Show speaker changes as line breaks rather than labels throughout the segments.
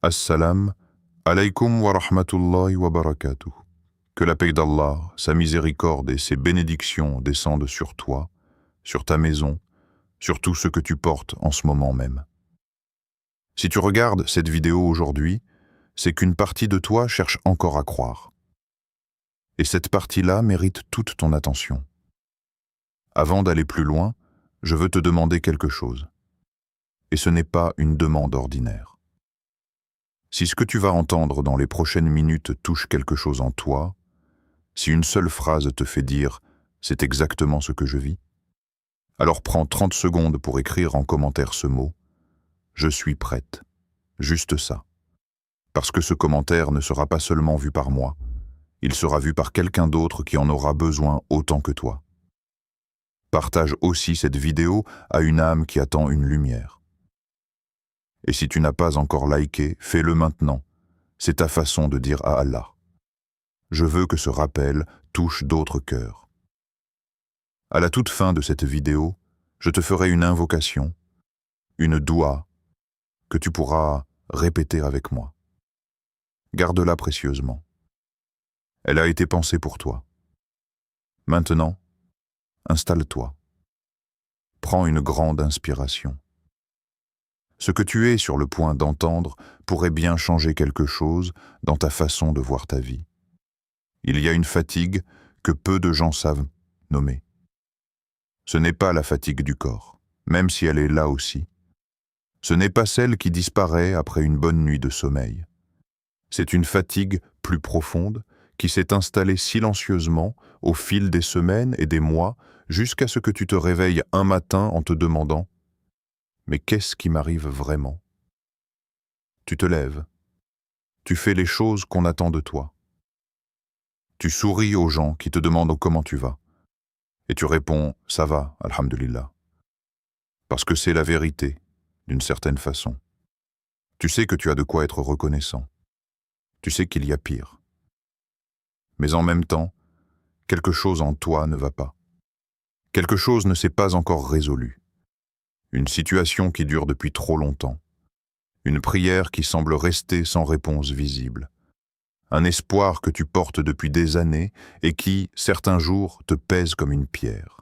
Assalam alaykum wa rahmatullahi wa barakatuh. Que la paix d'Allah, sa miséricorde et ses bénédictions descendent sur toi, sur ta maison, sur tout ce que tu portes en ce moment même. Si tu regardes cette vidéo aujourd'hui, c'est qu'une partie de toi cherche encore à croire. Et cette partie-là mérite toute ton attention. Avant d'aller plus loin, je veux te demander quelque chose. Et ce n'est pas une demande ordinaire. Si ce que tu vas entendre dans les prochaines minutes touche quelque chose en toi, si une seule phrase te fait dire « c'est exactement ce que je vis », alors prends 30 secondes pour écrire en commentaire ce mot « je suis prête », juste ça. Parce que ce commentaire ne sera pas seulement vu par moi, il sera vu par quelqu'un d'autre qui en aura besoin autant que toi. Partage aussi cette vidéo à une âme qui attend une lumière. Et si tu n'as pas encore liké, fais-le maintenant. C'est ta façon de dire à Allah. Je veux que ce rappel touche d'autres cœurs. À la toute fin de cette vidéo, je te ferai une invocation, une doua, que tu pourras répéter avec moi. Garde-la précieusement. Elle a été pensée pour toi. Maintenant, installe-toi. Prends une grande inspiration. Ce que tu es sur le point d'entendre pourrait bien changer quelque chose dans ta façon de voir ta vie. Il y a une fatigue que peu de gens savent nommer. Ce n'est pas la fatigue du corps, même si elle est là aussi. Ce n'est pas celle qui disparaît après une bonne nuit de sommeil. C'est une fatigue plus profonde qui s'est installée silencieusement au fil des semaines et des mois jusqu'à ce que tu te réveilles un matin en te demandant « Mais qu'est-ce qui m'arrive vraiment ?» Tu te lèves. Tu fais les choses qu'on attend de toi. Tu souris aux gens qui te demandent comment tu vas. Et tu réponds « ça va, alhamdulillah ». Parce que c'est la vérité, d'une certaine façon. Tu sais que tu as de quoi être reconnaissant. Tu sais qu'il y a pire. Mais en même temps, quelque chose en toi ne va pas. Quelque chose ne s'est pas encore résolu. Une situation qui dure depuis trop longtemps. Une prière qui semble rester sans réponse visible. Un espoir que tu portes depuis des années et qui, certains jours, te pèse comme une pierre.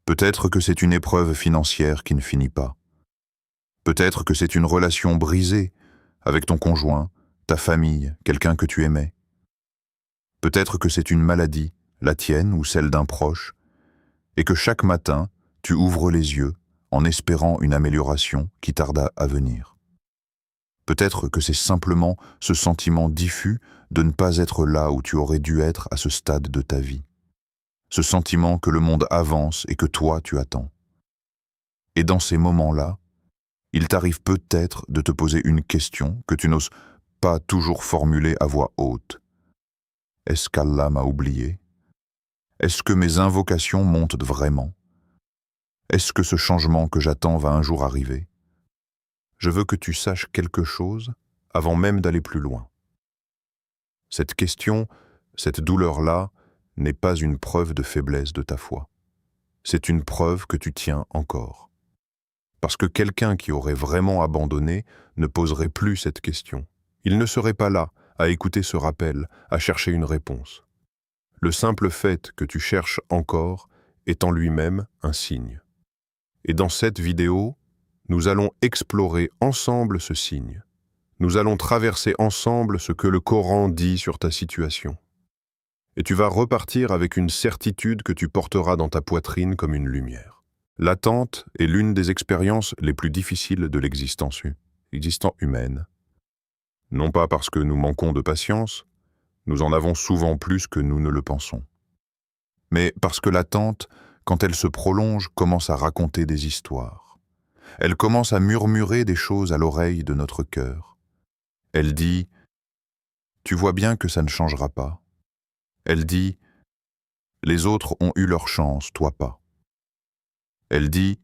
Peut-être que c'est une épreuve financière qui ne finit pas. Peut-être que c'est une relation brisée avec ton conjoint, ta famille, quelqu'un que tu aimais. Peut-être que c'est une maladie, la tienne ou celle d'un proche, et que chaque matin, tu ouvres les yeux en espérant une amélioration qui tarde à venir. Peut-être que c'est simplement ce sentiment diffus de ne pas être là où tu aurais dû être à ce stade de ta vie. Ce sentiment que le monde avance et que toi tu attends. Et dans ces moments-là, il t'arrive peut-être de te poser une question que tu n'oses pas toujours formuler à voix haute. Est-ce qu'Allah m'a oublié? Est-ce que mes invocations montent vraiment? Est-ce que ce changement que j'attends va un jour arriver? Je veux que tu saches quelque chose avant même d'aller plus loin. Cette question, cette douleur-là, n'est pas une preuve de faiblesse de ta foi. C'est une preuve que tu tiens encore. Parce que quelqu'un qui aurait vraiment abandonné ne poserait plus cette question. Il ne serait pas là à écouter ce rappel, à chercher une réponse. Le simple fait que tu cherches encore est en lui-même un signe. Et dans cette vidéo, nous allons explorer ensemble ce signe. Nous allons traverser ensemble ce que le Coran dit sur ta situation. Et tu vas repartir avec une certitude que tu porteras dans ta poitrine comme une lumière. L'attente est l'une des expériences les plus difficiles de l'existence humaine. Non pas parce que nous manquons de patience, nous en avons souvent plus que nous ne le pensons. Mais parce que l'attente, quand elle se prolonge, commence à raconter des histoires. Elle commence à murmurer des choses à l'oreille de notre cœur. Elle dit « Tu vois bien que ça ne changera pas ». Elle dit « Les autres ont eu leur chance, toi pas ». Elle dit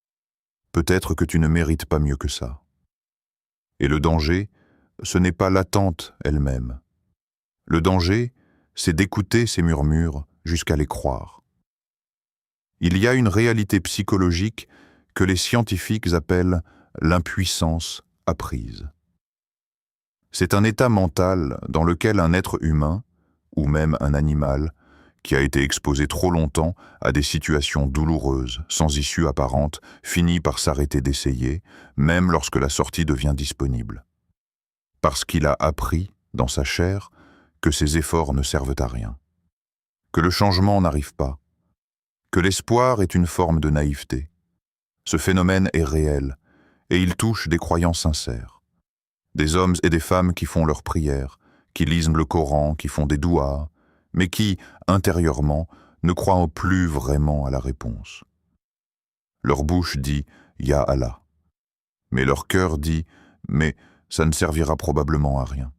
« Peut-être que tu ne mérites pas mieux que ça ». Et le danger, ce n'est pas l'attente elle-même. Le danger, c'est d'écouter ces murmures jusqu'à les croire. Il y a une réalité psychologique que les scientifiques appellent l'impuissance apprise. C'est un état mental dans lequel un être humain, ou même un animal, qui a été exposé trop longtemps à des situations douloureuses, sans issue apparente, finit par s'arrêter d'essayer, même lorsque la sortie devient disponible. Parce qu'il a appris, dans sa chair, que ses efforts ne servent à rien, que le changement n'arrive pas, que l'espoir est une forme de naïveté. Ce phénomène est réel, et il touche des croyants sincères. Des hommes et des femmes qui font leurs prières, qui lisent le Coran, qui font des douas, mais qui, intérieurement, ne croient plus vraiment à la réponse. Leur bouche dit « Ya Allah », mais leur cœur dit « mais ça ne servira probablement à rien ».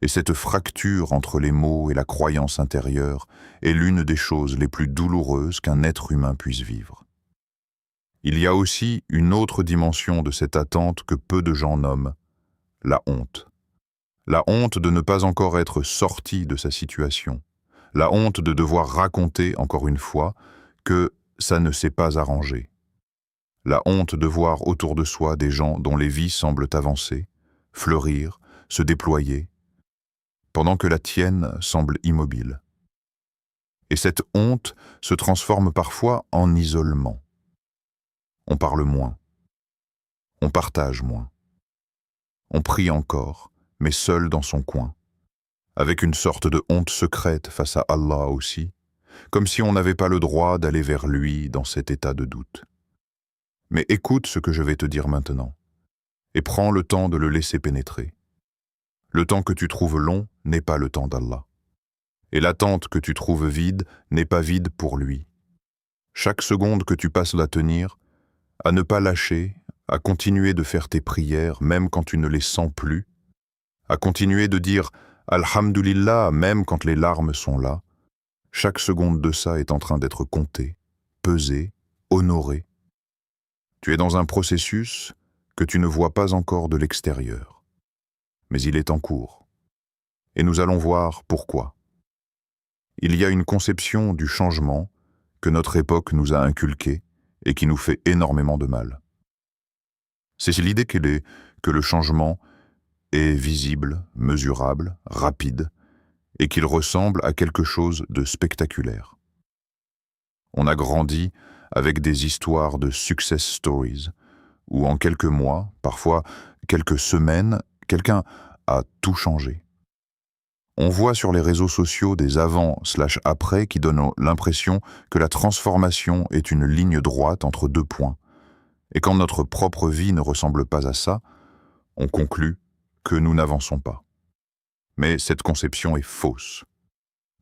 Et cette fracture entre les mots et la croyance intérieure est l'une des choses les plus douloureuses qu'un être humain puisse vivre. Il y a aussi une autre dimension de cette attente que peu de gens nomment, la honte. La honte de ne pas encore être sorti de sa situation. La honte de devoir raconter, encore une fois, que ça ne s'est pas arrangé. La honte de voir autour de soi des gens dont les vies semblent avancer, fleurir, se déployer, pendant que la tienne semble immobile. Et cette honte se transforme parfois en isolement. On parle moins. On partage moins. On prie encore, mais seul dans son coin, avec une sorte de honte secrète face à Allah aussi, comme si on n'avait pas le droit d'aller vers lui dans cet état de doute. Mais écoute ce que je vais te dire maintenant, et prends le temps de le laisser pénétrer. Le temps que tu trouves long n'est pas le temps d'Allah. Et l'attente que tu trouves vide n'est pas vide pour lui. Chaque seconde que tu passes à la tenir, à ne pas lâcher, à continuer de faire tes prières même quand tu ne les sens plus, à continuer de dire « Alhamdulillah » même quand les larmes sont là, chaque seconde de ça est en train d'être comptée, pesée, honorée. Tu es dans un processus que tu ne vois pas encore de l'extérieur. Mais il est en cours. Et nous allons voir pourquoi. Il y a une conception du changement que notre époque nous a inculquée et qui nous fait énormément de mal. C'est l'idée que le changement est visible, mesurable, rapide, et qu'il ressemble à quelque chose de spectaculaire. On a grandi avec des histoires de success stories, où en quelques mois, parfois quelques semaines, quelqu'un a tout changé. On voit sur les réseaux sociaux des avant/après qui donnent l'impression que la transformation est une ligne droite entre deux points. Et quand notre propre vie ne ressemble pas à ça, on conclut que nous n'avançons pas. Mais cette conception est fausse,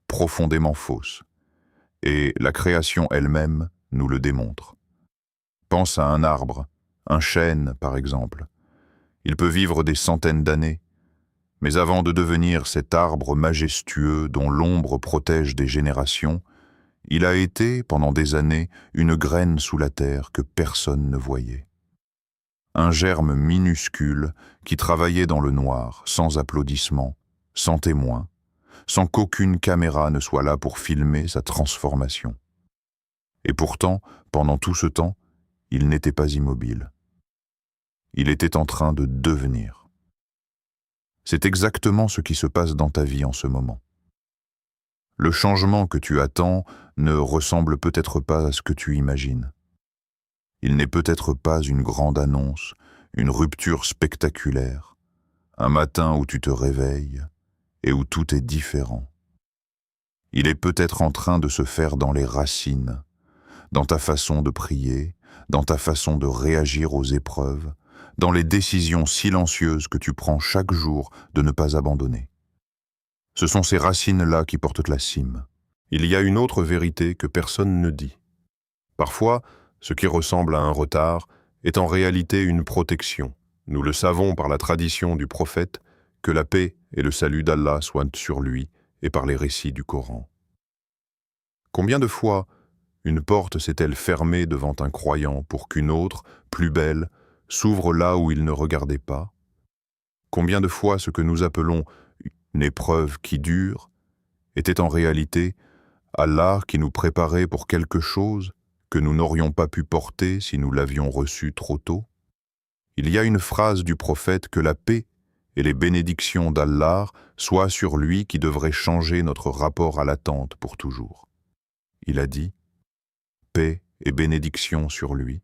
profondément fausse, et la création elle-même nous le démontre. Pense à un arbre, un chêne par exemple. Il peut vivre des centaines d'années, mais avant de devenir cet arbre majestueux dont l'ombre protège des générations, il a été, pendant des années, une graine sous la terre que personne ne voyait. Un germe minuscule qui travaillait dans le noir, sans applaudissements, sans témoins, sans qu'aucune caméra ne soit là pour filmer sa transformation. Et pourtant, pendant tout ce temps, il n'était pas immobile. Il était en train de devenir. C'est exactement ce qui se passe dans ta vie en ce moment. Le changement que tu attends ne ressemble peut-être pas à ce que tu imagines. Il n'est peut-être pas une grande annonce, une rupture spectaculaire, un matin où tu te réveilles et où tout est différent. Il est peut-être en train de se faire dans les racines, dans ta façon de prier, dans ta façon de réagir aux épreuves, dans les décisions silencieuses que tu prends chaque jour de ne pas abandonner. Ce sont ces racines-là qui portent la cime. Il y a une autre vérité que personne ne dit. Parfois, ce qui ressemble à un retard est en réalité une protection. Nous le savons par la tradition du prophète, que la paix et le salut d'Allah soient sur lui et par les récits du Coran. Combien de fois une porte s'est-elle fermée devant un croyant pour qu'une autre, plus belle, s'ouvre là où il ne regardait pas? Combien de fois ce que nous appelons une épreuve qui dure était en réalité Allah qui nous préparait pour quelque chose que nous n'aurions pas pu porter si nous l'avions reçu trop tôt? Il y a une phrase du prophète que la paix et les bénédictions d'Allah soient sur lui qui devrait changer notre rapport à l'attente pour toujours. Il a dit, paix et bénédiction sur lui,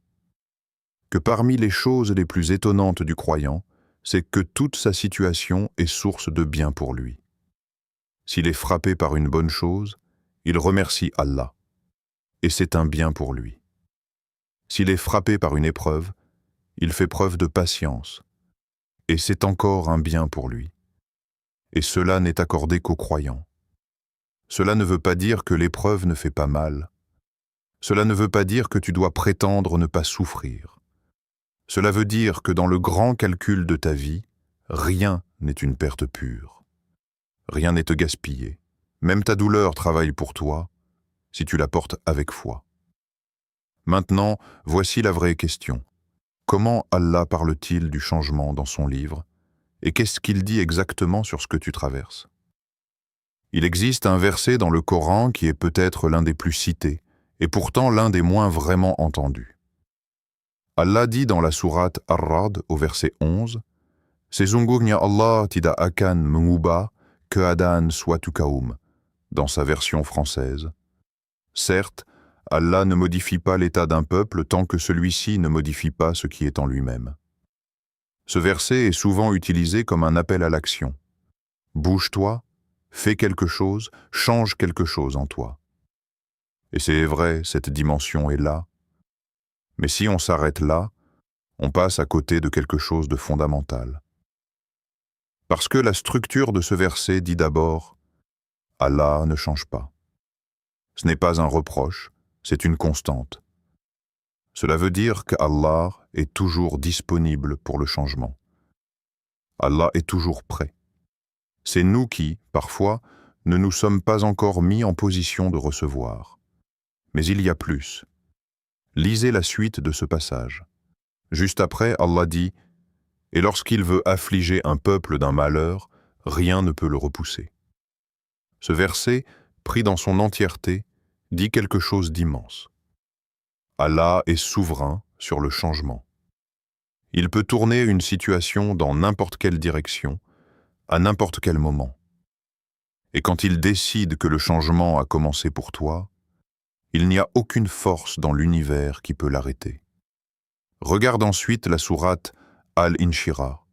que parmi les choses les plus étonnantes du croyant, c'est que toute sa situation est source de bien pour lui. S'il est frappé par une bonne chose, il remercie Allah, et c'est un bien pour lui. S'il est frappé par une épreuve, il fait preuve de patience, et c'est encore un bien pour lui. Et cela n'est accordé qu'aux croyants. Cela ne veut pas dire que l'épreuve ne fait pas mal. Cela ne veut pas dire que tu dois prétendre ne pas souffrir. Cela veut dire que dans le grand calcul de ta vie, rien n'est une perte pure. Rien n'est gaspillé. Même ta douleur travaille pour toi, si tu la portes avec foi. Maintenant, voici la vraie question. Comment Allah parle-t-il du changement dans son livre, et qu'est-ce qu'il dit exactement sur ce que tu traverses? Il existe un verset dans le Coran qui est peut-être l'un des plus cités, et pourtant l'un des moins vraiment entendus. Allah dit dans la sourate Ar-Ra'd au verset 11, « Sesungguhnya Allah tidak akan mengubah keadaan suatu kaum » dans sa version française. Certes, Allah ne modifie pas l'état d'un peuple tant que celui-ci ne modifie pas ce qui est en lui-même. Ce verset est souvent utilisé comme un appel à l'action. Bouge-toi, fais quelque chose, change quelque chose en toi. Et c'est vrai, cette dimension est là. Mais si on s'arrête là, on passe à côté de quelque chose de fondamental. Parce que la structure de ce verset dit d'abord « Allah ne change pas ». Ce n'est pas un reproche, c'est une constante. Cela veut dire qu'Allah est toujours disponible pour le changement. Allah est toujours prêt. C'est nous qui, parfois, ne nous sommes pas encore mis en position de recevoir. Mais il y a plus. Lisez la suite de ce passage. Juste après, Allah dit « Et lorsqu'il veut affliger un peuple d'un malheur, rien ne peut le repousser. » Ce verset, pris dans son entièreté, dit quelque chose d'immense. Allah est souverain sur le changement. Il peut tourner une situation dans n'importe quelle direction, à n'importe quel moment. Et quand il décide que le changement a commencé pour toi, il n'y a aucune force dans l'univers qui peut l'arrêter. Regarde ensuite la sourate Al-Inshirah,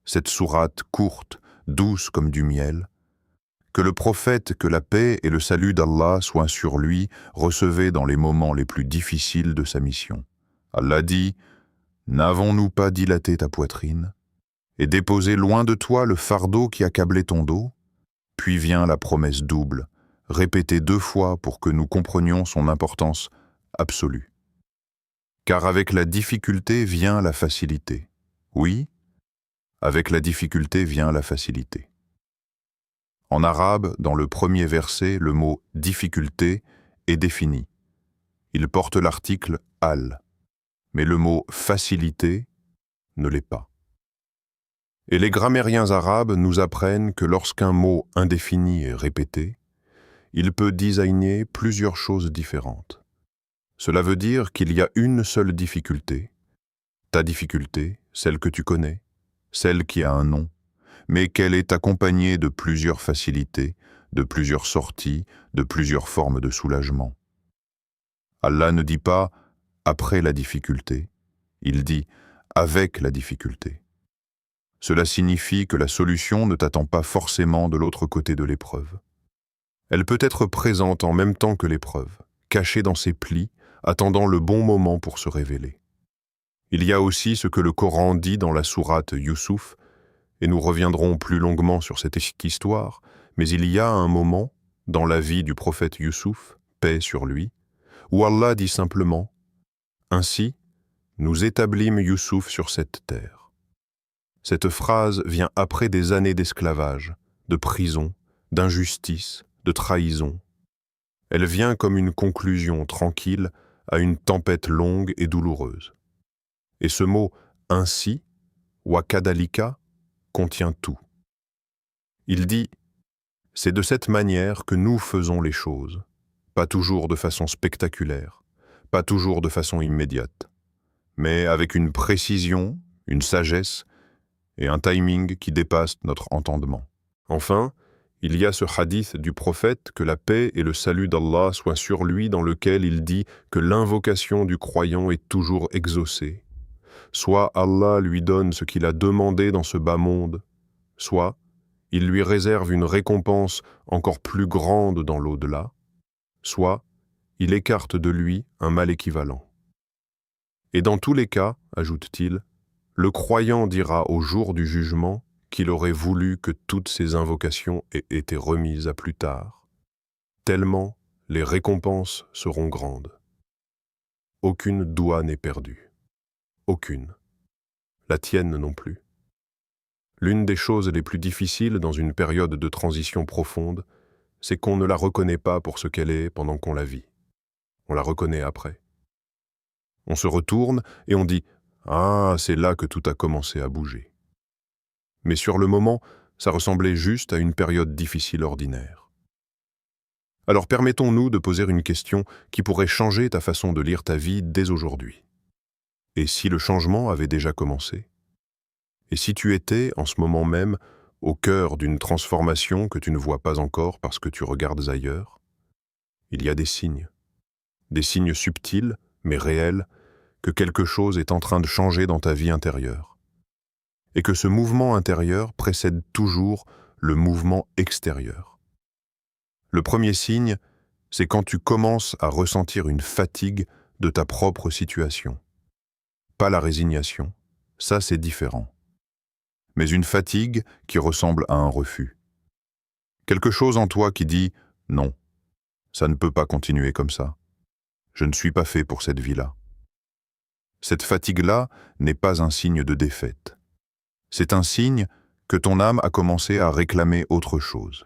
cette sourate courte, douce comme du miel, que le prophète, que la paix et le salut d'Allah soient sur lui, recevait dans les moments les plus difficiles de sa mission. Allah dit « N'avons-nous pas dilaté ta poitrine et déposé loin de toi le fardeau qui accablait ton dos ?» Puis vient la promesse double, répétée 2 fois pour que nous comprenions son importance absolue. Car avec la difficulté vient la facilité. Oui, avec la difficulté vient la facilité. En arabe, dans le premier verset, le mot « difficulté » est défini. Il porte l'article « al », mais le mot « facilité » ne l'est pas. Et les grammairiens arabes nous apprennent que lorsqu'un mot indéfini est répété, il peut désigner plusieurs choses différentes. Cela veut dire qu'il y a une seule difficulté, ta difficulté, celle que tu connais, celle qui a un nom, mais qu'elle est accompagnée de plusieurs facilités, de plusieurs sorties, de plusieurs formes de soulagement. Allah ne dit pas « après la difficulté », il dit « avec la difficulté ». Cela signifie que la solution ne t'attend pas forcément de l'autre côté de l'épreuve. Elle peut être présente en même temps que l'épreuve, cachée dans ses plis, attendant le bon moment pour se révéler. Il y a aussi ce que le Coran dit dans la sourate Youssouf, et nous reviendrons plus longuement sur cette histoire, mais il y a un moment, dans la vie du prophète Youssouf, paix sur lui, où Allah dit simplement « Ainsi, nous établîmes Youssouf sur cette terre ». Cette phrase vient après des années d'esclavage, de prison, d'injustice, de trahison. Elle vient comme une conclusion tranquille à une tempête longue et douloureuse. Et ce mot « ainsi » wa kadalika contient tout. Il dit « C'est de cette manière que nous faisons les choses, pas toujours de façon spectaculaire, pas toujours de façon immédiate, mais avec une précision, une sagesse et un timing qui dépasse notre entendement. Enfin, il y a ce hadith du prophète que la paix et le salut d'Allah soient sur lui dans lequel il dit que l'invocation du croyant est toujours exaucée. Soit Allah lui donne ce qu'il a demandé dans ce bas monde, soit il lui réserve une récompense encore plus grande dans l'au-delà, soit il écarte de lui un mal équivalent. Et dans tous les cas, ajoute-t-il, le croyant dira au jour du jugement qu'il aurait voulu que toutes ses invocations aient été remises à plus tard, tellement les récompenses seront grandes. Aucune doua n'est perdue. Aucune. La tienne non plus. L'une des choses les plus difficiles dans une période de transition profonde, c'est qu'on ne la reconnaît pas pour ce qu'elle est pendant qu'on la vit. On la reconnaît après. On se retourne et on dit « Ah, c'est là que tout a commencé à bouger ». Mais sur le moment, ça ressemblait juste à une période difficile ordinaire. Alors permettons-nous de poser une question qui pourrait changer ta façon de lire ta vie dès aujourd'hui. Et si le changement avait déjà commencé? Et si tu étais, en ce moment même, au cœur d'une transformation que tu ne vois pas encore parce que tu regardes ailleurs? Il y a des signes subtils, mais réels, que quelque chose est en train de changer dans ta vie intérieure. Et que ce mouvement intérieur précède toujours le mouvement extérieur. Le premier signe, c'est quand tu commences à ressentir une fatigue de ta propre situation. Pas la résignation, ça c'est différent. Mais une fatigue qui ressemble à un refus. Quelque chose en toi qui dit « Non, ça ne peut pas continuer comme ça. Je ne suis pas fait pour cette vie-là. » Cette fatigue-là n'est pas un signe de défaite. C'est un signe que ton âme a commencé à réclamer autre chose.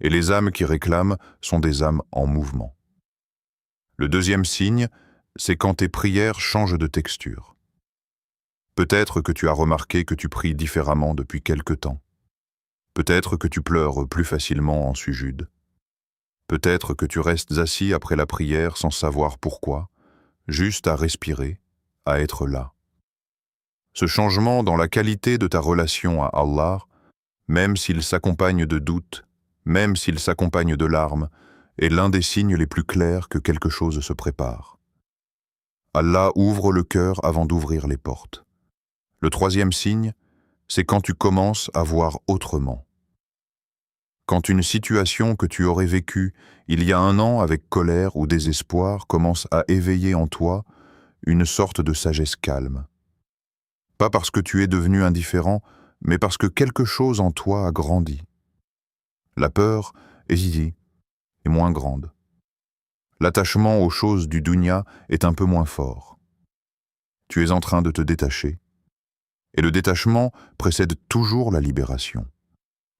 Et les âmes qui réclament sont des âmes en mouvement. Le deuxième signe, c'est quand tes prières changent de texture. Peut-être que tu as remarqué que tu pries différemment depuis quelque temps. Peut-être que tu pleures plus facilement en sujude. Peut-être que tu restes assis après la prière sans savoir pourquoi, juste à respirer, à être là. Ce changement dans la qualité de ta relation à Allah, même s'il s'accompagne de doutes, même s'il s'accompagne de larmes, est l'un des signes les plus clairs que quelque chose se prépare. Allah ouvre le cœur avant d'ouvrir les portes. Le troisième signe, c'est quand tu commences à voir autrement. Quand une situation que tu aurais vécue il y a un an avec colère ou désespoir commence à éveiller en toi une sorte de sagesse calme. Pas parce que tu es devenu indifférent, mais parce que quelque chose en toi a grandi. La peur, est moins grande. L'attachement aux choses du dunya est un peu moins fort. Tu es en train de te détacher. Et le détachement précède toujours la libération.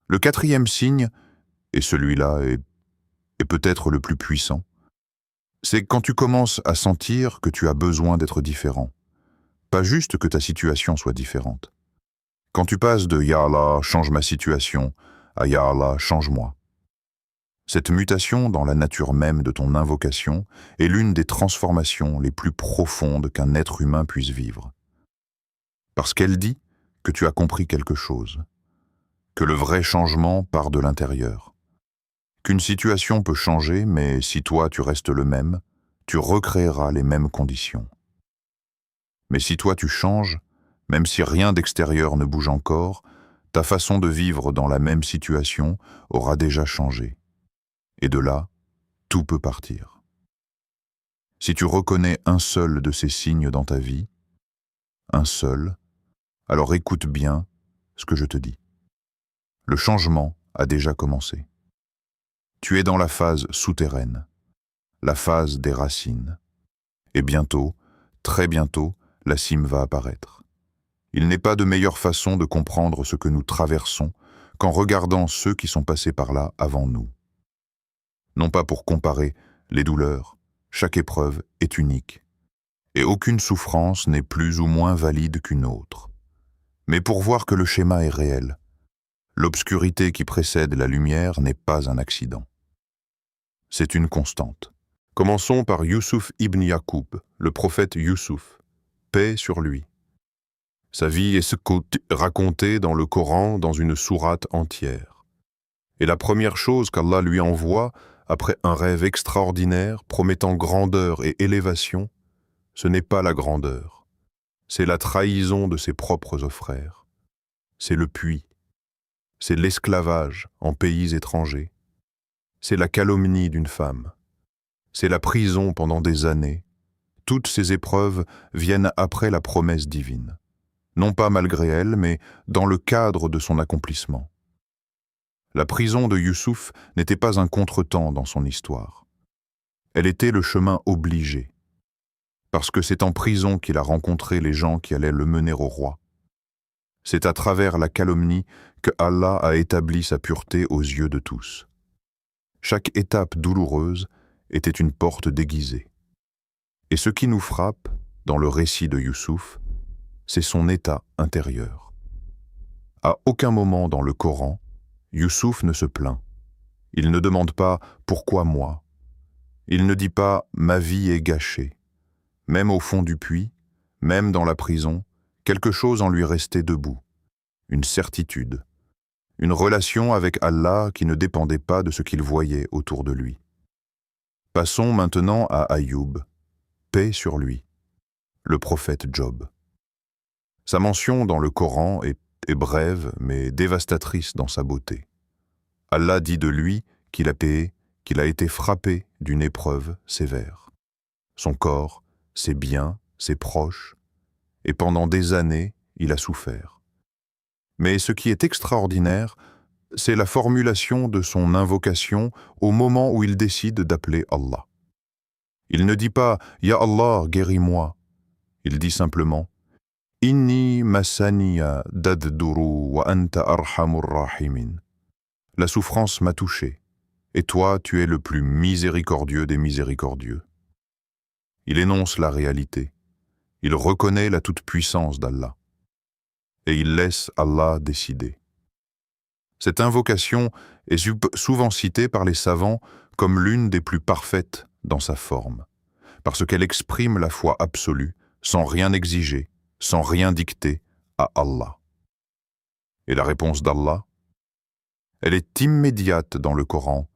Le quatrième signe, et celui-là est peut-être le plus puissant, c'est quand tu commences à sentir que tu as besoin d'être différent. Pas juste que ta situation soit différente. Quand tu passes de « Ya Allah, change ma situation » à « Ya Allah, change-moi ». Cette mutation dans la nature même de ton invocation est l'une des transformations les plus profondes qu'un être humain puisse vivre. Parce qu'elle dit que tu as compris quelque chose, que le vrai changement part de l'intérieur, qu'une situation peut changer, mais si toi tu restes le même, tu recréeras les mêmes conditions. Mais si toi tu changes, même si rien d'extérieur ne bouge encore, ta façon de vivre dans la même situation aura déjà changé. Et de là, tout peut partir. Si tu reconnais un seul de ces signes dans ta vie, un seul, alors écoute bien ce que je te dis. Le changement a déjà commencé. Tu es dans la phase souterraine, la phase des racines. Et bientôt, très bientôt, la cime va apparaître. Il n'est pas de meilleure façon de comprendre ce que nous traversons qu'en regardant ceux qui sont passés par là avant nous. Non pas pour comparer les douleurs, chaque épreuve est unique, et aucune souffrance n'est plus ou moins valide qu'une autre, mais pour voir que le schéma est réel. L'obscurité qui précède la lumière n'est pas un accident. C'est une constante. Commençons par Yusuf ibn Yaqub, le prophète Yusuf, paix sur lui. Sa vie est racontée dans le Coran dans une sourate entière. Et la première chose qu'Allah lui envoie, après un rêve extraordinaire, promettant grandeur et élévation, ce n'est pas la grandeur, c'est la trahison de ses propres frères. C'est le puits, c'est l'esclavage en pays étrangers, c'est la calomnie d'une femme, c'est la prison pendant des années. Toutes ces épreuves viennent après la promesse divine. Non pas malgré elle, mais dans le cadre de son accomplissement. La prison de Youssouf n'était pas un contretemps dans son histoire. Elle était le chemin obligé, parce que c'est en prison qu'il a rencontré les gens qui allaient le mener au roi. C'est à travers la calomnie que Allah a établi sa pureté aux yeux de tous. Chaque étape douloureuse était une porte déguisée. Et ce qui nous frappe, dans le récit de Youssouf, c'est son état intérieur. À aucun moment dans le Coran, Youssouf ne se plaint. Il ne demande pas « pourquoi moi ?» Il ne dit pas « ma vie est gâchée ». Même au fond du puits, même dans la prison, quelque chose en lui restait debout. Une certitude. Une relation avec Allah qui ne dépendait pas de ce qu'il voyait autour de lui. Passons maintenant à Ayoub. Paix sur lui. Le prophète Job. Sa mention dans le Coran est brève mais dévastatrice dans sa beauté. Allah dit de lui qu'il a été frappé d'une épreuve sévère. Son corps, ses biens, ses proches, et pendant des années, il a souffert. Mais ce qui est extraordinaire, c'est la formulation de son invocation au moment où il décide d'appeler Allah. Il ne dit pas « Ya Allah, guéris-moi ». Il dit simplement « Inni masaniya dadduru wa anta arhamur rahimin ». La souffrance m'a touché, et toi, tu es le plus miséricordieux des miséricordieux. Il énonce la réalité. Il reconnaît la toute-puissance d'Allah. Et il laisse Allah décider. Cette invocation est souvent citée par les savants comme l'une des plus parfaites dans sa forme, parce qu'elle exprime la foi absolue, sans rien exiger, sans rien dicter à Allah. Et la réponse d'Allah? Elle est immédiate dans le Coran.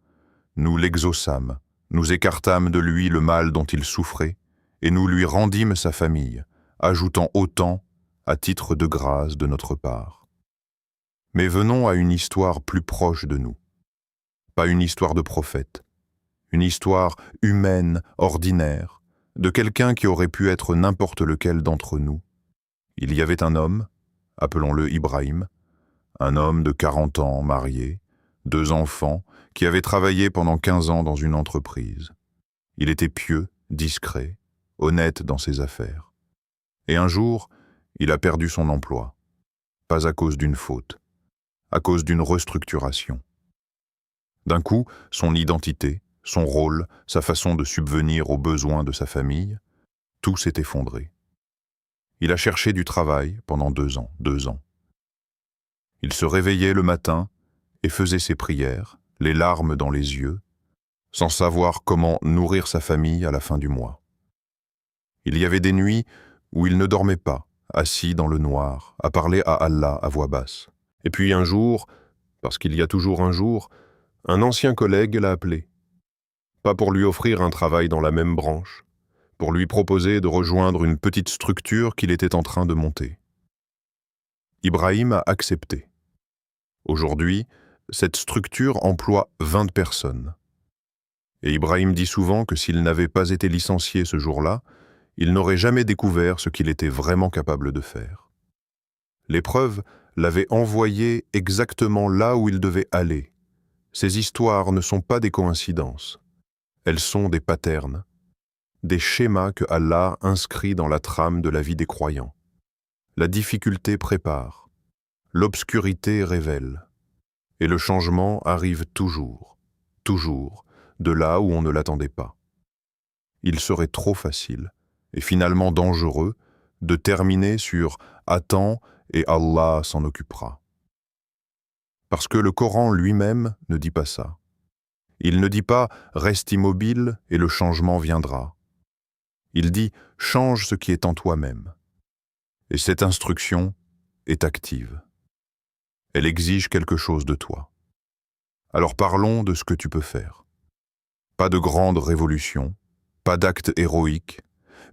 Nous l'exaucâmes, nous écartâmes de lui le mal dont il souffrait, et nous lui rendîmes sa famille, ajoutant autant à titre de grâce de notre part. Mais venons à une histoire plus proche de nous. Pas une histoire de prophète, une histoire humaine, ordinaire, de quelqu'un qui aurait pu être n'importe lequel d'entre nous. Il y avait un homme, appelons-le Ibrahim, un homme de 40 ans, marié, 2 enfants, qui avait travaillé pendant 15 ans dans une entreprise. Il était pieux, discret, honnête dans ses affaires. Et un jour, il a perdu son emploi. Pas à cause d'une faute, à cause d'une restructuration. D'un coup, son identité, son rôle, sa façon de subvenir aux besoins de sa famille, tout s'est effondré. Il a cherché du travail pendant 2 ans. Il se réveillait le matin et faisait ses prières, les larmes dans les yeux, sans savoir comment nourrir sa famille à la fin du mois. Il y avait des nuits où il ne dormait pas, assis dans le noir, à parler à Allah à voix basse. Et puis un jour, parce qu'il y a toujours un jour, un ancien collègue l'a appelé. Pas pour lui offrir un travail dans la même branche, pour lui proposer de rejoindre une petite structure qu'il était en train de monter. Ibrahim a accepté. Aujourd'hui, cette structure emploie 20 personnes. Et Ibrahim dit souvent que s'il n'avait pas été licencié ce jour-là, il n'aurait jamais découvert ce qu'il était vraiment capable de faire. L'épreuve l'avait envoyé exactement là où il devait aller. Ces histoires ne sont pas des coïncidences. Elles sont des patterns, des schémas que Allah inscrit dans la trame de la vie des croyants. La difficulté prépare, l'obscurité révèle, et le changement arrive toujours, de là où on ne l'attendait pas. Il serait trop facile, et finalement dangereux, de terminer sur « attends et Allah s'en occupera ». Parce que le Coran lui-même ne dit pas ça. Il ne dit pas « reste immobile et le changement viendra ». Il dit « change ce qui est en toi-même ». Et cette instruction est active. Elle exige quelque chose de toi. Alors parlons de ce que tu peux faire. Pas de grandes révolutions, pas d'actes héroïques,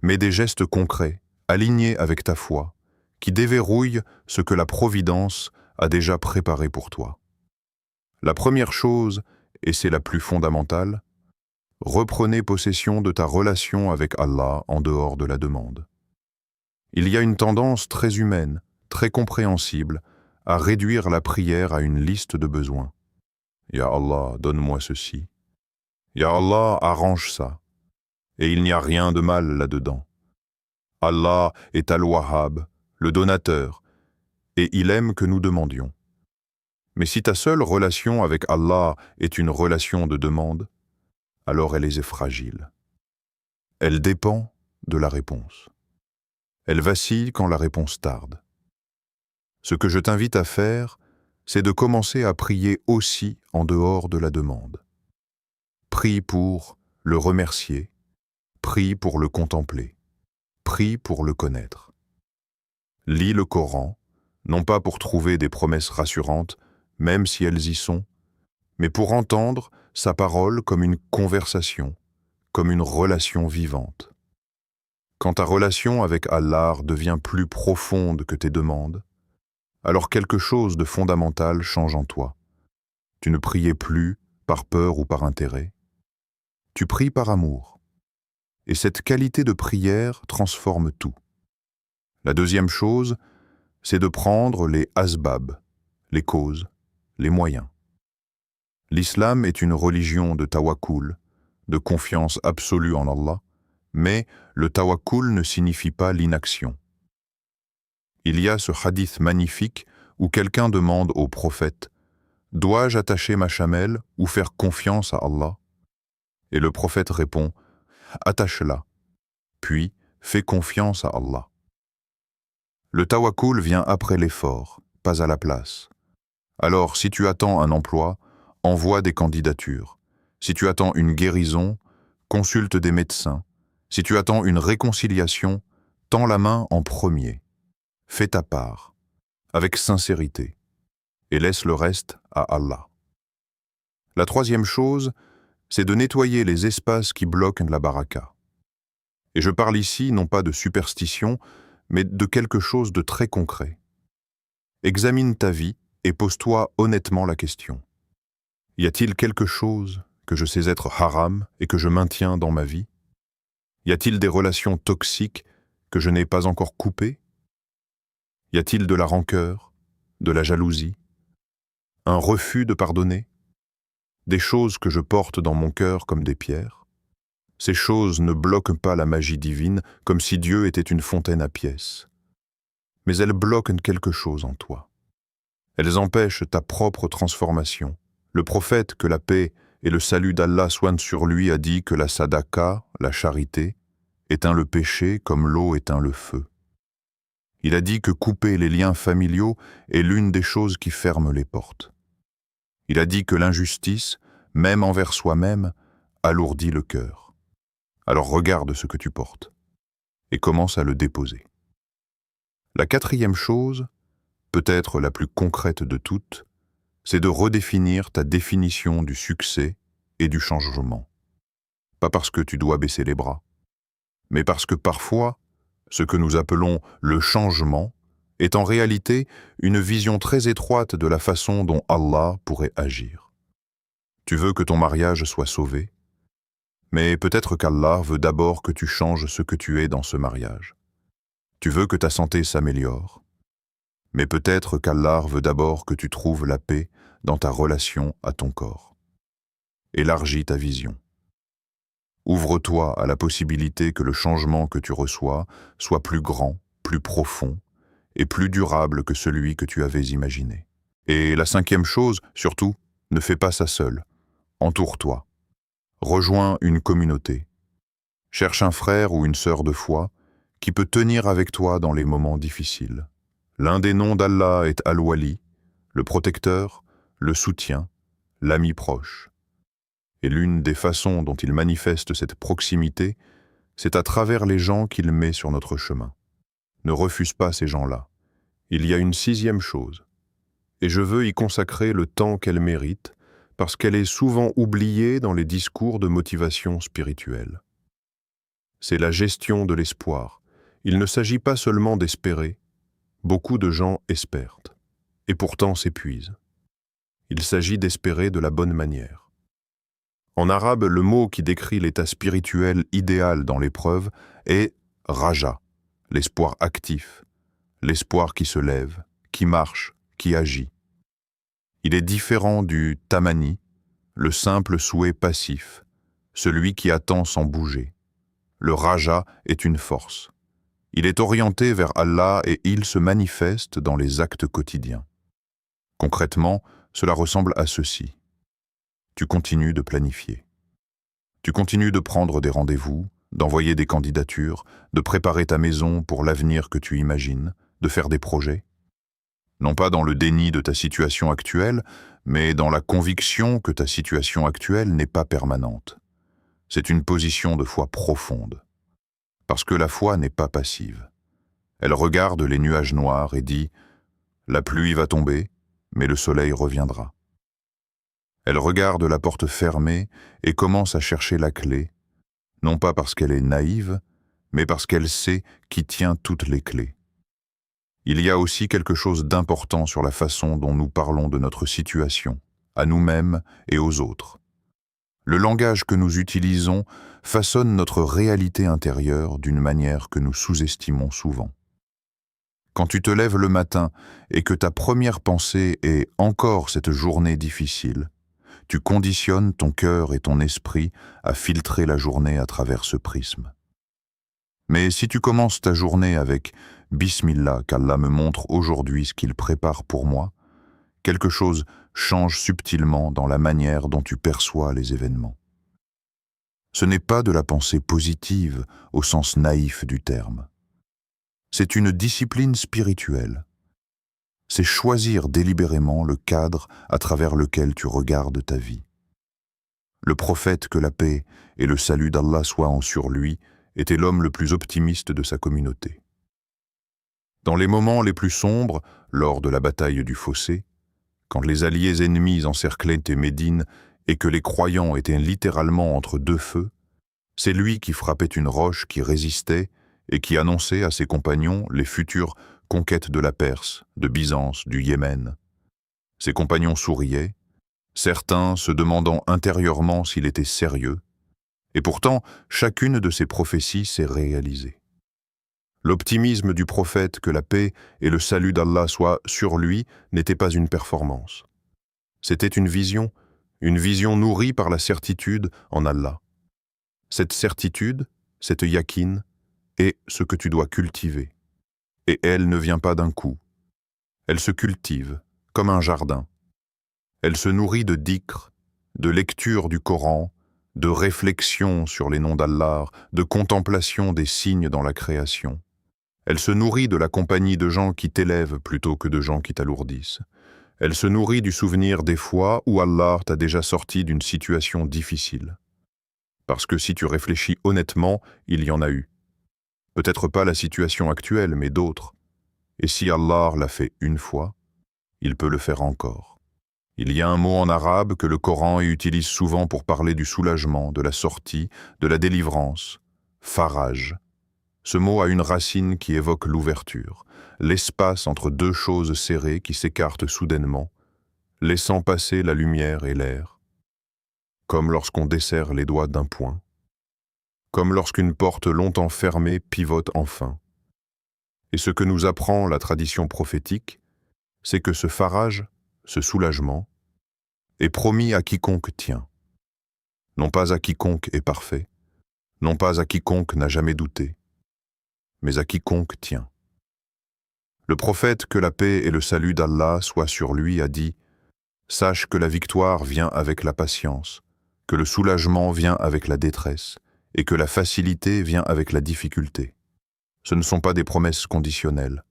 mais des gestes concrets, alignés avec ta foi, qui déverrouillent ce que la Providence a déjà préparé pour toi. La première chose, et c'est la plus fondamentale, reprenez possession de ta relation avec Allah en dehors de la demande. Il y a une tendance très humaine, très compréhensible, à réduire la prière à une liste de besoins. Ya Allah, donne-moi ceci. Ya Allah, arrange ça. Et il n'y a rien de mal là-dedans. Allah est Al-Wahhab, le donateur, et il aime que nous demandions. Mais si ta seule relation avec Allah est une relation de demande, alors elle est fragile. Elle dépend de la réponse. Elle vacille quand la réponse tarde. Ce que je t'invite à faire, c'est de commencer à prier aussi en dehors de la demande. Prie pour le remercier, prie pour le contempler, prie pour le connaître. Lis le Coran, non pas pour trouver des promesses rassurantes, même si elles y sont, mais pour entendre sa parole comme une conversation, comme une relation vivante. Quand ta relation avec Allah devient plus profonde que tes demandes, alors quelque chose de fondamental change en toi. Tu ne priais plus par peur ou par intérêt. Tu pries par amour. Et cette qualité de prière transforme tout. La deuxième chose, c'est de prendre les asbab, les causes, les moyens. L'islam est une religion de tawakkul, de confiance absolue en Allah, mais le tawakkul ne signifie pas l'inaction. Il y a ce hadith magnifique où quelqu'un demande au prophète « Dois-je attacher ma chamelle ou faire confiance à Allah ?» Et le prophète répond « Attache-la, puis fais confiance à Allah. » Le tawakkul vient après l'effort, pas à la place. Alors, si tu attends un emploi, envoie des candidatures. Si tu attends une guérison, consulte des médecins. Si tu attends une réconciliation, tends la main en premier. Fais ta part, avec sincérité, et laisse le reste à Allah. La troisième chose, c'est de nettoyer les espaces qui bloquent la baraka. Et je parle ici non pas de superstition, mais de quelque chose de très concret. Examine ta vie et pose-toi honnêtement la question. Y a-t-il quelque chose que je sais être haram et que je maintiens dans ma vie? Y a-t-il des relations toxiques que je n'ai pas encore coupées? Y a-t-il de la rancœur, de la jalousie, un refus de pardonner? Des choses que je porte dans mon cœur comme des pierres? Ces choses ne bloquent pas la magie divine comme si Dieu était une fontaine à pièces. Mais elles bloquent quelque chose en toi. Elles empêchent ta propre transformation. Le prophète, que la paix et le salut d'Allah soient sur lui, a dit que la sadaqa, la charité, éteint le péché comme l'eau éteint le feu. Il a dit que couper les liens familiaux est l'une des choses qui ferment les portes. Il a dit que l'injustice, même envers soi-même, alourdit le cœur. Alors regarde ce que tu portes et commence à le déposer. La quatrième chose, peut-être la plus concrète de toutes, c'est de redéfinir ta définition du succès et du changement. Pas parce que tu dois baisser les bras, mais parce que parfois, ce que nous appelons le changement est en réalité une vision très étroite de la façon dont Allah pourrait agir. Tu veux que ton mariage soit sauvé, mais peut-être qu'Allah veut d'abord que tu changes ce que tu es dans ce mariage. Tu veux que ta santé s'améliore, mais peut-être qu'Allah veut d'abord que tu trouves la paix dans ta relation à ton corps. Élargis ta vision. Ouvre-toi à la possibilité que le changement que tu reçois soit plus grand, plus profond et plus durable que celui que tu avais imaginé. Et la cinquième chose, surtout, ne fais pas ça seul. Entoure-toi. Rejoins une communauté. Cherche un frère ou une sœur de foi qui peut tenir avec toi dans les moments difficiles. L'un des noms d'Allah est Al-Wali, le protecteur, le soutien, l'ami proche. Et l'une des façons dont il manifeste cette proximité, c'est à travers les gens qu'il met sur notre chemin. Ne refuse pas ces gens-là. Il y a une sixième chose, et je veux y consacrer le temps qu'elle mérite, parce qu'elle est souvent oubliée dans les discours de motivation spirituelle. C'est la gestion de l'espoir. Il ne s'agit pas seulement d'espérer. Beaucoup de gens espèrent, et pourtant s'épuisent. Il s'agit d'espérer de la bonne manière. En arabe, le mot qui décrit l'état spirituel idéal dans l'épreuve est « raja », l'espoir actif, l'espoir qui se lève, qui marche, qui agit. Il est différent du tamani, le simple souhait passif, celui qui attend sans bouger. Le raja est une force. Il est orienté vers Allah et il se manifeste dans les actes quotidiens. Concrètement, cela ressemble à ceci. Tu continues de planifier. Tu continues de prendre des rendez-vous, d'envoyer des candidatures, de préparer ta maison pour l'avenir que tu imagines, de faire des projets. Non pas dans le déni de ta situation actuelle, mais dans la conviction que ta situation actuelle n'est pas permanente. C'est une position de foi profonde. Parce que la foi n'est pas passive. Elle regarde les nuages noirs et dit « La pluie va tomber, mais le soleil reviendra ». Elle regarde la porte fermée et commence à chercher la clé, non pas parce qu'elle est naïve, mais parce qu'elle sait qui tient toutes les clés. Il y a aussi quelque chose d'important sur la façon dont nous parlons de notre situation, à nous-mêmes et aux autres. Le langage que nous utilisons façonne notre réalité intérieure d'une manière que nous sous-estimons souvent. Quand tu te lèves le matin et que ta première pensée est « encore cette journée difficile », tu conditionnes ton cœur et ton esprit à filtrer la journée à travers ce prisme. Mais si tu commences ta journée avec « Bismillah, qu'Allah me montre aujourd'hui ce qu'il prépare pour moi », quelque chose change subtilement dans la manière dont tu perçois les événements. Ce n'est pas de la pensée positive au sens naïf du terme. C'est une discipline spirituelle. C'est choisir délibérément le cadre à travers lequel tu regardes ta vie. Le prophète, que la paix et le salut d'Allah soient sur lui, était l'homme le plus optimiste de sa communauté. Dans les moments les plus sombres, lors de la bataille du Fossé, quand les alliés ennemis encerclaient Médine et que les croyants étaient littéralement entre deux feux, c'est lui qui frappait une roche qui résistait et qui annonçait à ses compagnons les futures conquêtes de la Perse, de Byzance, du Yémen. Ses compagnons souriaient, certains se demandant intérieurement s'il était sérieux, et pourtant chacune de ces prophéties s'est réalisée. L'optimisme du prophète, que la paix et le salut d'Allah soient sur lui, n'était pas une performance. C'était une vision nourrie par la certitude en Allah. Cette certitude, cette yaqin, est ce que tu dois cultiver. Et elle ne vient pas d'un coup. Elle se cultive, comme un jardin. Elle se nourrit de dhikr, de lecture du Coran, de réflexion sur les noms d'Allah, de contemplation des signes dans la création. Elle se nourrit de la compagnie de gens qui t'élèvent plutôt que de gens qui t'alourdissent. Elle se nourrit du souvenir des fois où Allah t'a déjà sorti d'une situation difficile. Parce que si tu réfléchis honnêtement, il y en a eu. Peut-être pas la situation actuelle, mais d'autres. Et si Allah l'a fait une fois, il peut le faire encore. Il y a un mot en arabe que le Coran utilise souvent pour parler du soulagement, de la sortie, de la délivrance. Faraj. Ce mot a une racine qui évoque l'ouverture, l'espace entre deux choses serrées qui s'écartent soudainement, laissant passer la lumière et l'air, comme lorsqu'on desserre les doigts d'un poing, comme lorsqu'une porte longtemps fermée pivote enfin. Et ce que nous apprend la tradition prophétique, c'est que ce faraj, ce soulagement, est promis à quiconque tient. Non pas à quiconque est parfait, non pas à quiconque n'a jamais douté, mais à quiconque tient. Le prophète, que la paix et le salut d'Allah soient sur lui, a dit « Sache que la victoire vient avec la patience, que le soulagement vient avec la détresse, et que la facilité vient avec la difficulté. Ce ne sont pas des promesses conditionnelles,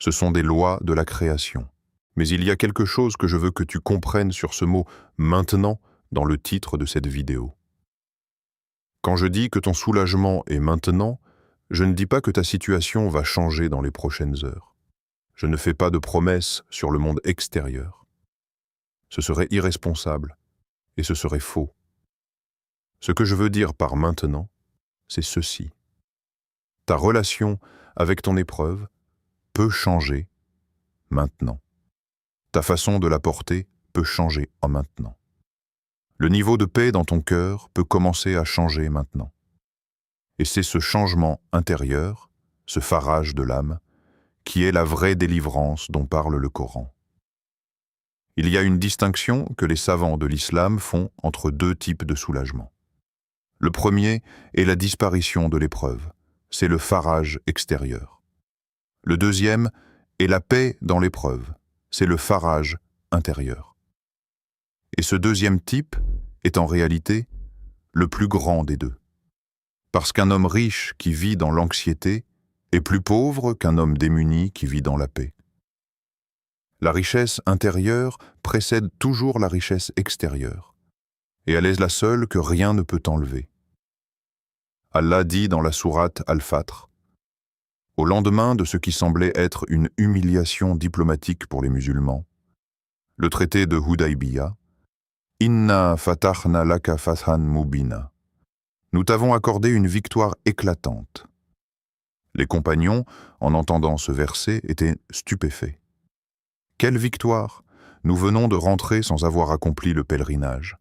ce sont des lois de la création. Mais il y a quelque chose que je veux que tu comprennes sur ce mot « maintenant » dans le titre de cette vidéo. Quand je dis que ton soulagement est maintenant, Je ne dis pas que ta situation va changer dans les prochaines heures. Je ne fais pas de promesses sur le monde extérieur. Ce serait irresponsable et ce serait faux. Ce que je veux dire par maintenant, c'est ceci. Ta relation avec ton épreuve peut changer maintenant. Ta façon de la porter peut changer en maintenant. Le niveau de paix dans ton cœur peut commencer à changer maintenant. Et c'est ce changement intérieur, ce farage de l'âme, qui est la vraie délivrance dont parle le Coran. Il y a une distinction que les savants de l'islam font entre deux types de soulagement. Le premier est la disparition de l'épreuve, c'est le farage extérieur. Le deuxième est la paix dans l'épreuve, c'est le farage intérieur. Et ce deuxième type est en réalité le plus grand des deux. Parce qu'un homme riche qui vit dans l'anxiété est plus pauvre qu'un homme démuni qui vit dans la paix. La richesse intérieure précède toujours la richesse extérieure, et elle est la seule que rien ne peut enlever. Allah dit dans la sourate Al-Fatr, au lendemain de ce qui semblait être une humiliation diplomatique pour les musulmans, le traité de Hudaybiya, « Inna fatahna laka fathan mubina » nous t'avons accordé une victoire éclatante. Les compagnons, en entendant ce verset, étaient stupéfaits. Quelle victoire! Nous venons de rentrer sans avoir accompli le pèlerinage.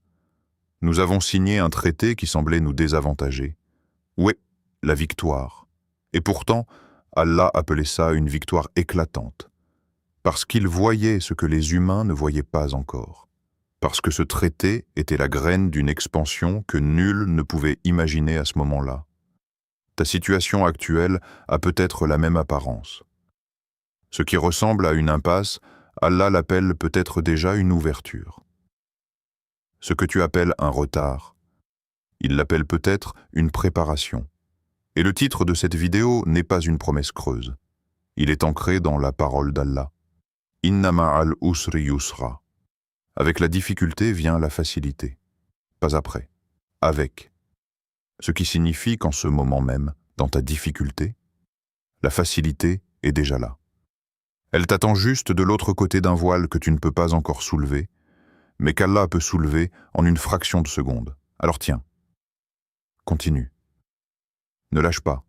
Nous avons signé un traité qui semblait nous désavantager. Où est la victoire? Et pourtant, Allah appelait ça une victoire éclatante, parce qu'il voyait ce que les humains ne voyaient pas encore. Parce que ce traité était la graine d'une expansion que nul ne pouvait imaginer à ce moment-là. Ta situation actuelle a peut-être la même apparence. Ce qui ressemble à une impasse, Allah l'appelle peut-être déjà une ouverture. Ce que tu appelles un retard, il l'appelle peut-être une préparation. Et le titre de cette vidéo n'est pas une promesse creuse. Il est ancré dans la parole d'Allah. « Inna ma'al usri yusra » Avec la difficulté vient la facilité. Pas après, avec. Ce qui signifie qu'en ce moment même, dans ta difficulté, la facilité est déjà là. Elle t'attend juste de l'autre côté d'un voile que tu ne peux pas encore soulever, mais qu'Allah peut soulever en une fraction de seconde. Alors tiens, continue. Ne lâche pas.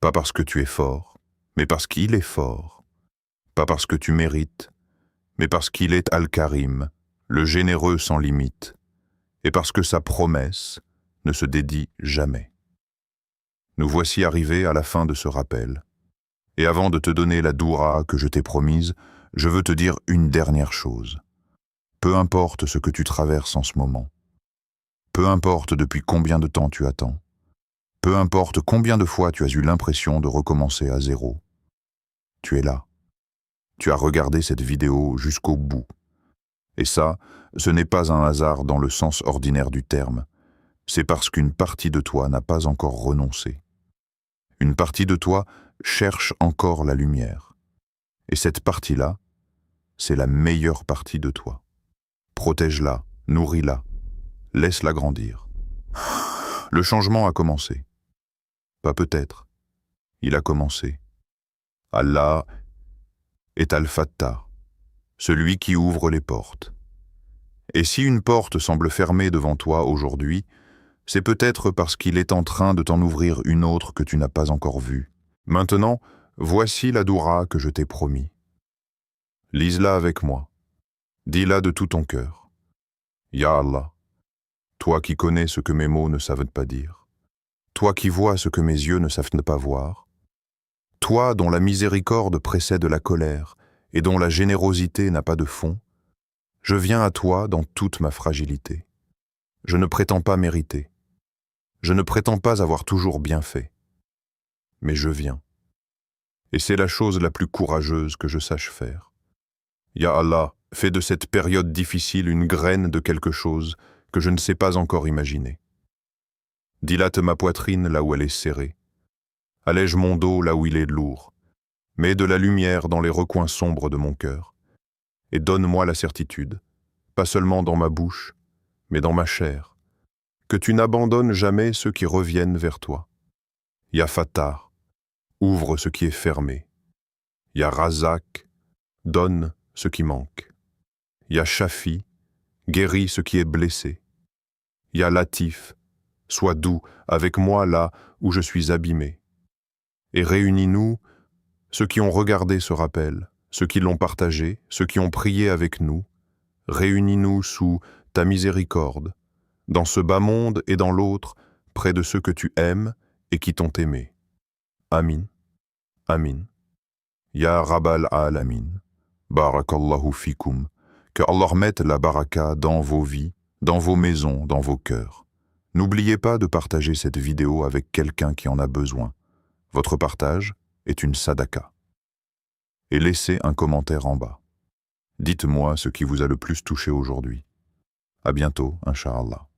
Pas parce que tu es fort, mais parce qu'il est fort. Pas parce que tu mérites, mais parce qu'il est Al-Karim, le généreux sans limite, et parce que sa promesse ne se dédie jamais. Nous voici arrivés à la fin de ce rappel, et avant de te donner la doura que je t'ai promise, je veux te dire une dernière chose. Peu importe ce que tu traverses en ce moment, peu importe depuis combien de temps tu attends, peu importe combien de fois tu as eu l'impression de recommencer à zéro, tu es là. Tu as regardé cette vidéo jusqu'au bout. Et ça, ce n'est pas un hasard dans le sens ordinaire du terme. C'est parce qu'une partie de toi n'a pas encore renoncé. Une partie de toi cherche encore la lumière. Et cette partie-là, c'est la meilleure partie de toi. Protège-la, nourris-la, laisse-la grandir. Le changement a commencé. Pas peut-être. Il a commencé. Allah est Al-Fattah, celui qui ouvre les portes. Et si une porte semble fermée devant toi aujourd'hui, c'est peut-être parce qu'il est en train de t'en ouvrir une autre que tu n'as pas encore vue. Maintenant, voici la doura que je t'ai promis. Lise-la avec moi. Dis-la de tout ton cœur. Ya Allah, toi qui connais ce que mes mots ne savent pas dire, toi qui vois ce que mes yeux ne savent pas voir, toi dont la miséricorde précède la colère et dont la générosité n'a pas de fond, je viens à toi dans toute ma fragilité. Je ne prétends pas mériter. Je ne prétends pas avoir toujours bien fait. Mais je viens. Et c'est la chose la plus courageuse que je sache faire. Ya Allah, fais de cette période difficile une graine de quelque chose que je ne sais pas encore imaginer. Dilate ma poitrine là où elle est serrée. Allège mon dos là où il est lourd. Mets de la lumière dans les recoins sombres de mon cœur. Et donne-moi la certitude, pas seulement dans ma bouche, mais dans ma chair, que tu n'abandonnes jamais ceux qui reviennent vers toi. Ya Fattar, ouvre ce qui est fermé. Ya Razak, donne ce qui manque. Ya Shafi, guéris ce qui est blessé. Ya Latif, sois doux avec moi là où je suis abîmé. Et réunis-nous, ceux qui ont regardé ce rappel, ceux qui l'ont partagé, ceux qui ont prié avec nous, réunis-nous sous ta miséricorde, dans ce bas monde et dans l'autre, près de ceux que tu aimes et qui t'ont aimé. Amin, Amin. Ya Rabbal Alamin, Barakallahu fikum, que Allah mette la baraka dans vos vies, dans vos maisons, dans vos cœurs. N'oubliez pas de partager cette vidéo avec quelqu'un qui en a besoin. Votre partage est une sadaka. Et laissez un commentaire en bas. Dites-moi ce qui vous a le plus touché aujourd'hui. À bientôt, Inch'Allah.